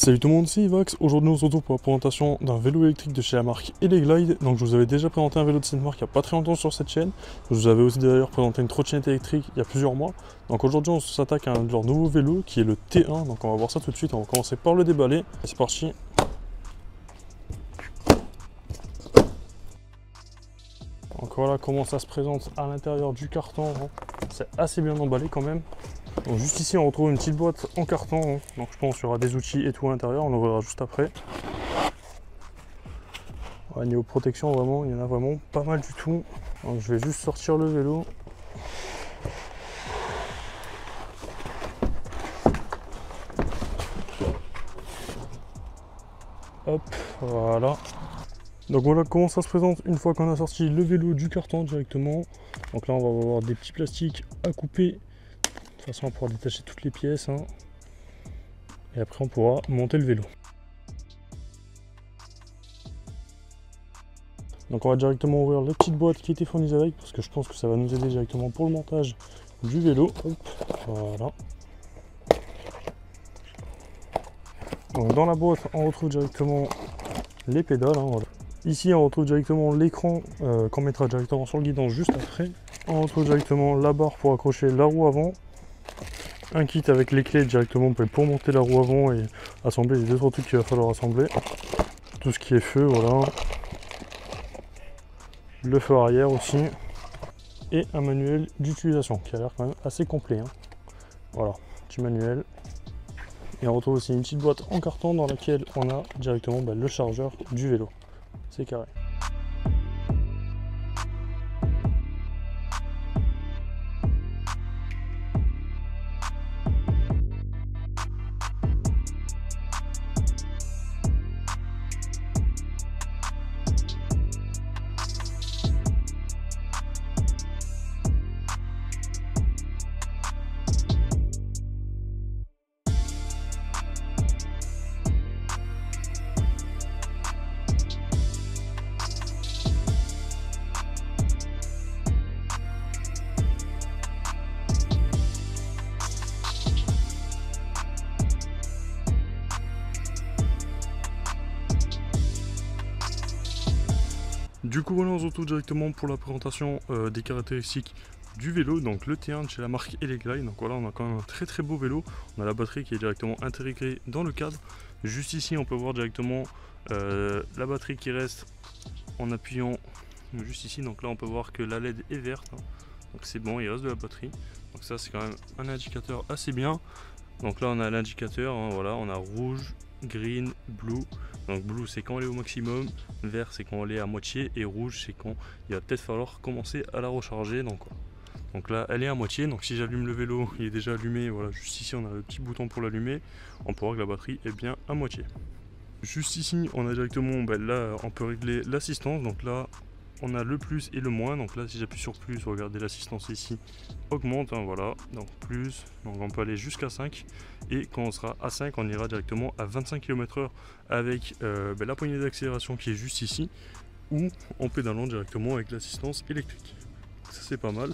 Salut tout le monde, c'est Ivax. Aujourd'hui on se retrouve pour la présentation d'un vélo électrique de chez la marque Eleglide. Donc je vous avais déjà présenté un vélo de cette marque il n'y a pas très longtemps sur cette chaîne. Je vous avais aussi d'ailleurs présenté une trottinette électrique il y a plusieurs mois. Donc aujourd'hui on s'attaque à un de leurs nouveaux vélos qui est le T1. Donc on va voir ça tout de suite, on va commencer par le déballer. C'est parti. Donc voilà comment ça se présente à l'intérieur du carton. C'est assez bien emballé quand même. Donc juste ici on retrouve une petite boîte en carton, donc je pense qu'il y aura des outils et tout à l'intérieur, on l'ouvrira juste après. Ouais, niveau protection vraiment, il y en a vraiment pas mal du tout. Donc je vais juste sortir le vélo. Hop, voilà. Donc voilà comment ça se présente une fois qu'on a sorti le vélo du carton directement. Donc là on va avoir des petits plastiques à couper. De toute façon on pourra détacher toutes les pièces. Et après on pourra monter le vélo. Donc on va directement ouvrir la petite boîte qui était fournie avec, parce que je pense que ça va nous aider directement pour le montage du vélo. Hop, voilà. Donc dans la boîte on retrouve directement les pédales. Voilà. Ici on retrouve directement l'écran qu'on mettra directement sur le guidon juste après. On retrouve directement la barre pour accrocher la roue avant. Un kit avec les clés directement pour monter la roue avant et assembler les deux trois trucs qu'il va falloir assembler. Tout ce qui est feu, voilà. Le feu arrière aussi. Et un manuel d'utilisation qui a l'air quand même assez complet. Voilà, petit manuel. Et on retrouve aussi une petite boîte en carton dans laquelle on a directement le chargeur du vélo. C'est carré. Du coup voilà, on se retrouve directement pour la présentation des caractéristiques du vélo, donc le T1 de chez la marque Eleglide. Donc voilà, on a quand même un très beau vélo. On a la batterie qui est directement intégrée dans le cadre. Juste ici on peut voir directement la batterie qui reste en appuyant juste ici. Donc là on peut voir que la LED est verte, donc c'est bon, il reste de la batterie. Donc ça c'est quand même un indicateur assez bien. Donc là on a l'indicateur, voilà, on a rouge, green, blue. Donc blue c'est quand elle est au maximum, vert c'est quand elle est à moitié et rouge c'est quand il va peut-être falloir commencer à la recharger. Donc là elle est à moitié, donc si j'allume le vélo il est déjà allumé, voilà, juste ici on a le petit bouton pour l'allumer, on peut voir que la batterie est bien à moitié. Juste ici on a directement, là on peut régler l'assistance, donc là on a le plus et le moins. Donc là si j'appuie sur plus, regardez, l'assistance ici augmente, voilà, donc plus, donc on peut aller jusqu'à 5, et quand on sera à 5 on ira directement à 25 km/h avec la poignée d'accélération qui est juste ici, ou en pédalant directement avec l'assistance électrique. Ça c'est pas mal.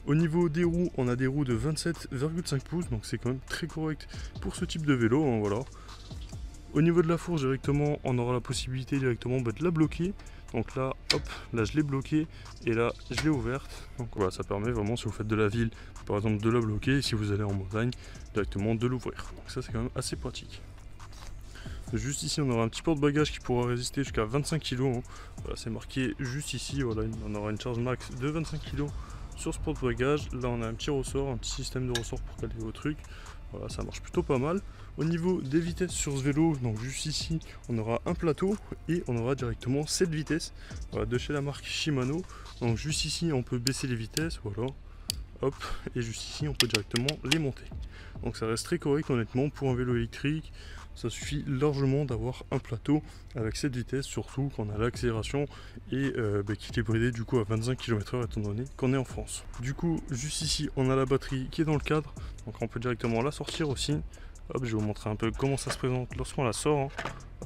Au niveau des roues, on a des roues de 27,5 pouces, donc c'est quand même très correct pour ce type de vélo, voilà. Au niveau de la fourche directement, on aura la possibilité directement de la bloquer. Donc là, hop, là je l'ai bloquée et là je l'ai ouverte. Donc voilà, ça permet vraiment, si vous faites de la ville, par exemple, de la bloquer, et si vous allez en montagne, directement de l'ouvrir. Donc ça c'est quand même assez pratique. Juste ici on aura un petit porte-bagages qui pourra résister jusqu'à 25 kg. Voilà, c'est marqué juste ici, voilà, on aura une charge max de 25 kg sur ce porte-bagages. Là on a un petit ressort, un petit système de ressort pour caler vos trucs. Voilà, ça marche plutôt pas mal. Au niveau des vitesses sur ce vélo, donc juste ici, on aura un plateau et on aura directement 7 vitesses, voilà, de chez la marque Shimano. Donc juste ici, on peut baisser les vitesses, voilà, hop, et juste ici, on peut directement les monter. Donc ça reste très correct honnêtement pour un vélo électrique. Ça suffit largement d'avoir un plateau avec cette vitesse, surtout qu'on a l'accélération et qui est bridé du coup à 25 km/h étant donné qu'on est en France. Du coup, juste ici, on a la batterie qui est dans le cadre, donc on peut directement la sortir aussi. Hop, je vais vous montrer un peu comment ça se présente lorsqu'on la sort.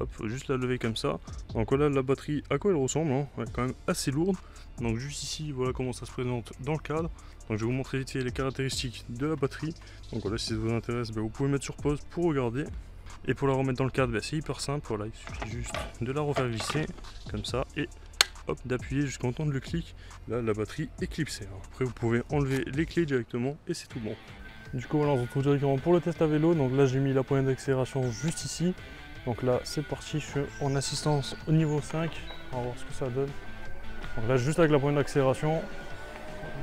Hop, faut juste la lever comme ça. Donc voilà la batterie, à quoi elle ressemble, elle est quand même assez lourde. Donc juste ici, voilà comment ça se présente dans le cadre. Donc je vais vous montrer vite fait les caractéristiques de la batterie. Donc voilà, si ça vous intéresse, vous pouvez mettre sur pause pour regarder. Et pour la remettre dans le cadre, c'est hyper simple, voilà, il suffit juste de la refaire visser, comme ça, et hop, d'appuyer jusqu'à entendre le clic. Là, la batterie est clipsée. Alors, après, vous pouvez enlever les clés directement, et c'est tout bon. Du coup, voilà, on se retrouve directement pour le test à vélo. Donc là, j'ai mis la poignée d'accélération juste ici. Donc là, c'est parti, je suis en assistance au niveau 5. On va voir ce que ça donne. Donc là, juste avec la poignée d'accélération.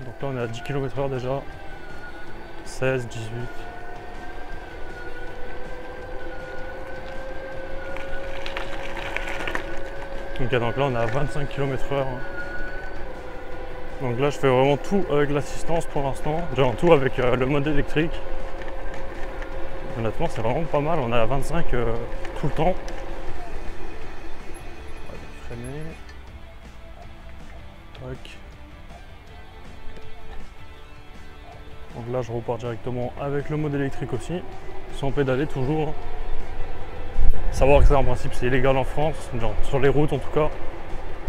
Donc là, on est à 10 km/h déjà. 16, 18. Donc là, on est à 25 km/h. Donc là, je fais vraiment tout avec l'assistance pour l'instant. Déjà, tout avec le mode électrique. Honnêtement, c'est vraiment pas mal. On est à 25 tout le temps. On va freiner. Tac. Donc là, je repars directement avec le mode électrique aussi, sans pédaler toujours. Savoir que ça, en principe, c'est illégal en France, genre sur les routes en tout cas.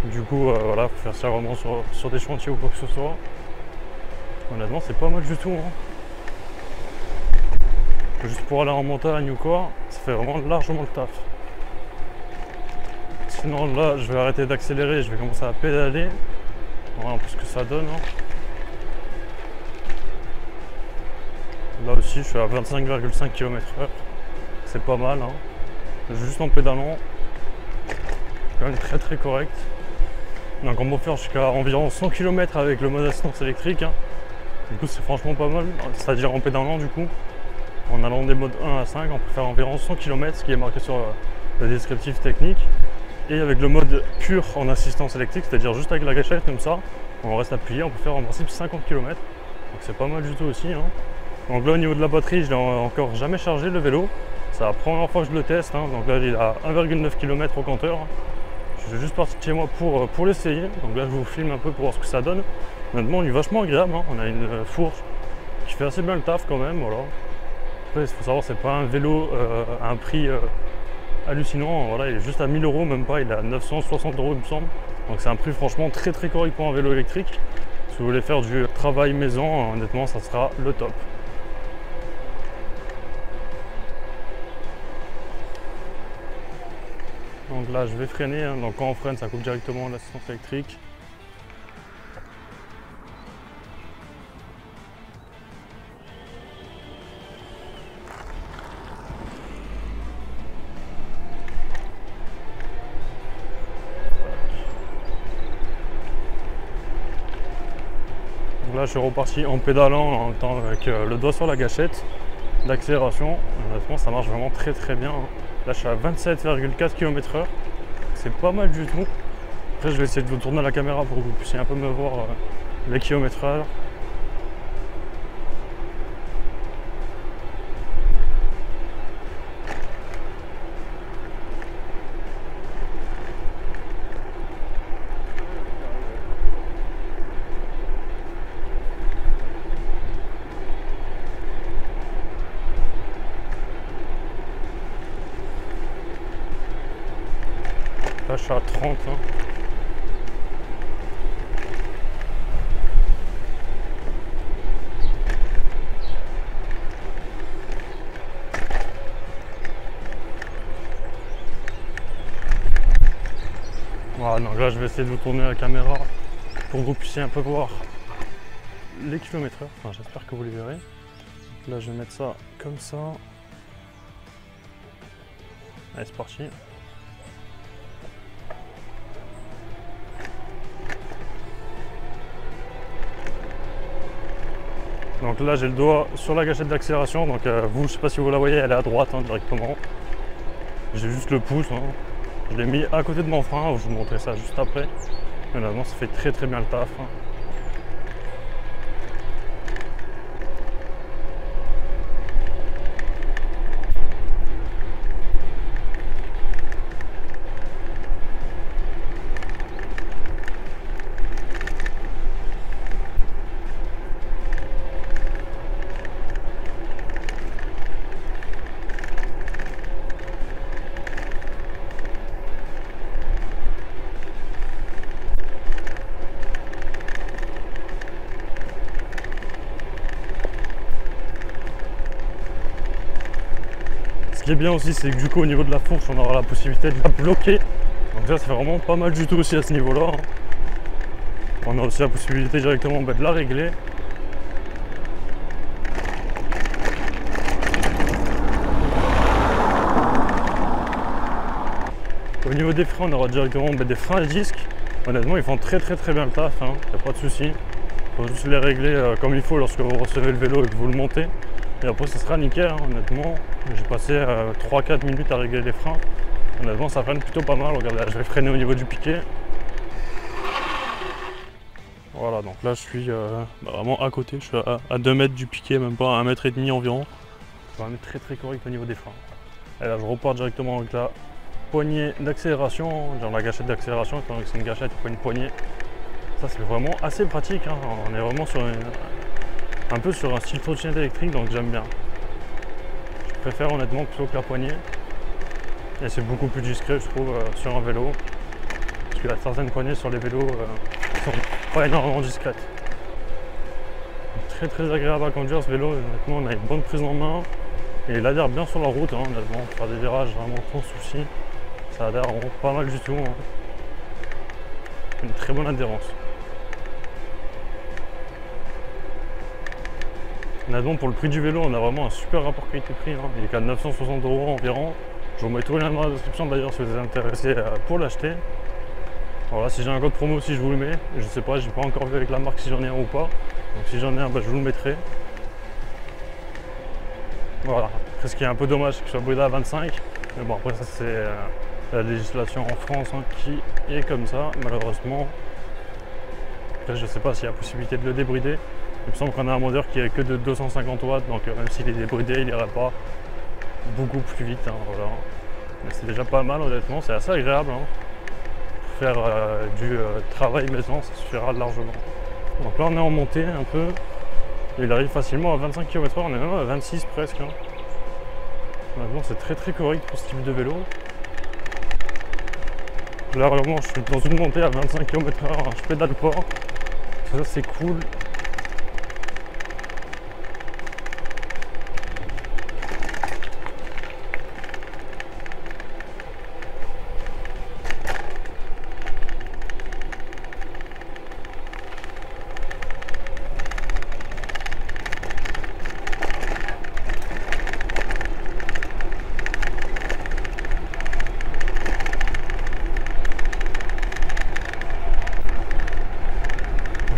Du coup, voilà, faut faire ça vraiment sur des chantiers ou quoi que ce soit. Honnêtement, c'est pas mal du tout. Juste pour aller en montagne ou quoi, ça fait vraiment largement le taf. Sinon, là, je vais arrêter d'accélérer, je vais commencer à pédaler. Voilà un peu ce que ça donne. Là aussi, je suis à 25,5 km/h. C'est pas mal. Juste en pédalant, quand même très très correct. Donc on peut faire jusqu'à environ 100 km avec le mode assistance électrique. Du coup c'est franchement pas mal, c'est-à-dire en pédalant du coup. En allant des modes 1 à 5, on peut faire environ 100 km, ce qui est marqué sur le descriptif technique. Et avec le mode pur en assistance électrique, c'est-à-dire juste avec la gâchette comme ça, on reste appuyé, on peut faire en principe 50 km. Donc c'est pas mal du tout aussi. Donc là au niveau de la batterie, je l'ai encore jamais chargé le vélo. C'est la première fois que je le teste, donc là il est à 1,9 km au compteur. Je suis juste parti de chez moi pour l'essayer, donc là je vous filme un peu pour voir ce que ça donne. Honnêtement il est vachement agréable, on a une fourche qui fait assez bien le taf quand même, voilà. Après il faut savoir c'est pas un vélo à un prix hallucinant, voilà, il est juste à 1000 €, même pas, il est à 960 € il me semble. Donc c'est un prix franchement très très correct pour un vélo électrique. Si vous voulez faire du travail maison, honnêtement ça sera le top. Donc là je vais freiner, donc quand on freine ça coupe directement l'assistance électrique. Donc là je suis reparti en pédalant en même temps avec le doigt sur la gâchette d'accélération. Honnêtement ça marche vraiment très très bien. Là je suis à 27,4 km/h, c'est pas mal du tout. Après je vais essayer de vous tourner la caméra pour que vous puissiez un peu me voir les km/h. Là je suis à 30. Voilà, donc là je vais essayer de vous tourner la caméra pour que vous puissiez un peu voir les km/h. Enfin, j'espère que vous les verrez. Donc là je vais mettre ça comme ça. Allez c'est parti. Donc là j'ai le doigt sur la gâchette d'accélération, donc vous, je sais pas si vous la voyez, elle est à droite directement. J'ai juste le pouce, je l'ai mis à côté de mon frein, je vais vous montrer ça juste après. Honnêtement ça fait très très bien le taf. qui est bien aussi, c'est que du coup au niveau de la fourche, on aura la possibilité de la bloquer. Donc ça c'est vraiment pas mal du tout aussi à ce niveau-là. On a aussi la possibilité directement de la régler. Au niveau des freins, on aura directement des freins à disque. Honnêtement, ils font très bien le taf, hein, y a pas de souci. Il faut juste les régler comme il faut lorsque vous recevez le vélo et que vous le montez. Et après, ça sera nickel, hein, honnêtement. J'ai passé 3-4 minutes à régler les freins. Honnêtement, ça freine plutôt pas mal. Regardez, là, je vais freiner au niveau du piquet. Voilà, donc là, je suis vraiment à côté. Je suis à 2 mètres du piquet, même pas à 1,5 mètre environ. C'est quand même très correct au niveau des freins. Et là, je repars directement avec la poignée d'accélération, genre la gâchette d'accélération, étant donné que c'est une gâchette et pas une poignée. Ça c'est vraiment assez pratique, hein. On est vraiment sur un peu sur un style trottinette électrique, donc j'aime bien. Je préfère honnêtement plutôt que la poignée. Et c'est beaucoup plus discret je trouve sur un vélo. Parce qu'il y a certaines poignées sur les vélos qui sont pas énormément discrètes. Très agréable à conduire ce vélo, honnêtement on a une bonne prise en main. Et il adhère bien sur la route, hein, honnêtement, pour faire des virages vraiment sans souci. Ça adhère vraiment pas mal du tout. Hein. Une très bonne adhérence. Honnêtement, pour le prix du vélo, on a vraiment un super rapport qualité-prix. Hein. Il est qu'à 960 € environ. Je vous mets tous les liens dans la description d'ailleurs si vous êtes intéressé pour l'acheter. Voilà, si j'ai un code promo aussi, je vous le mets. Je sais pas, j'ai pas encore vu avec la marque si j'en ai un ou pas. Donc si j'en ai un, je vous le mettrai. Voilà. Après, ce qui est un peu dommage, c'est que je sois bridé à 25. Mais bon, après, ça, c'est la législation en France hein, qui est comme ça, malheureusement. Après, je sais pas s'il y a possibilité de le débrider. Il me semble qu'on a un moteur qui est que de 250 watts, donc même s'il est débridé, il ira pas beaucoup plus vite. Hein, voilà. Mais c'est déjà pas mal, honnêtement, c'est assez agréable. Hein. Pour faire du travail maison, ça suffira largement. Donc là, on est en montée un peu. Il arrive facilement à 25 km/h, on est même à 26 presque. Hein. Maintenant c'est très correct pour ce type de vélo. Là vraiment je suis dans une montée à 25 km/h, je pédale pas. Ça c'est cool.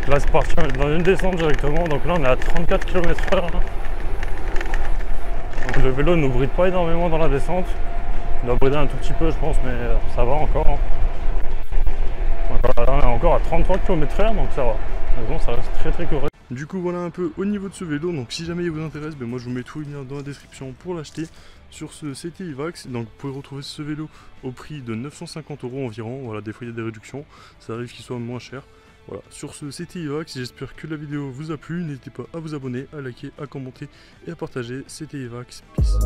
Là c'est parti dans une descente directement, donc là on est à 34 km/h. Donc le vélo ne bride pas énormément dans la descente. Il doit brider un tout petit peu je pense, mais ça va encore. Donc là on est encore à 33 km/h, donc ça va. Mais bon, ça reste très correct. Du coup voilà un peu au niveau de ce vélo, donc si jamais il vous intéresse, moi je vous mets tous les liens dans la description pour l'acheter sur ce CTI VAX. Donc vous pouvez retrouver ce vélo au prix de 950 € environ. Voilà, des fois il y a des réductions, ça arrive qu'il soit moins cher. Voilà, sur ce CTI VAX, j'espère que la vidéo vous a plu. N'hésitez pas à vous abonner, à liker, à commenter et à partager. CTI VAX, peace.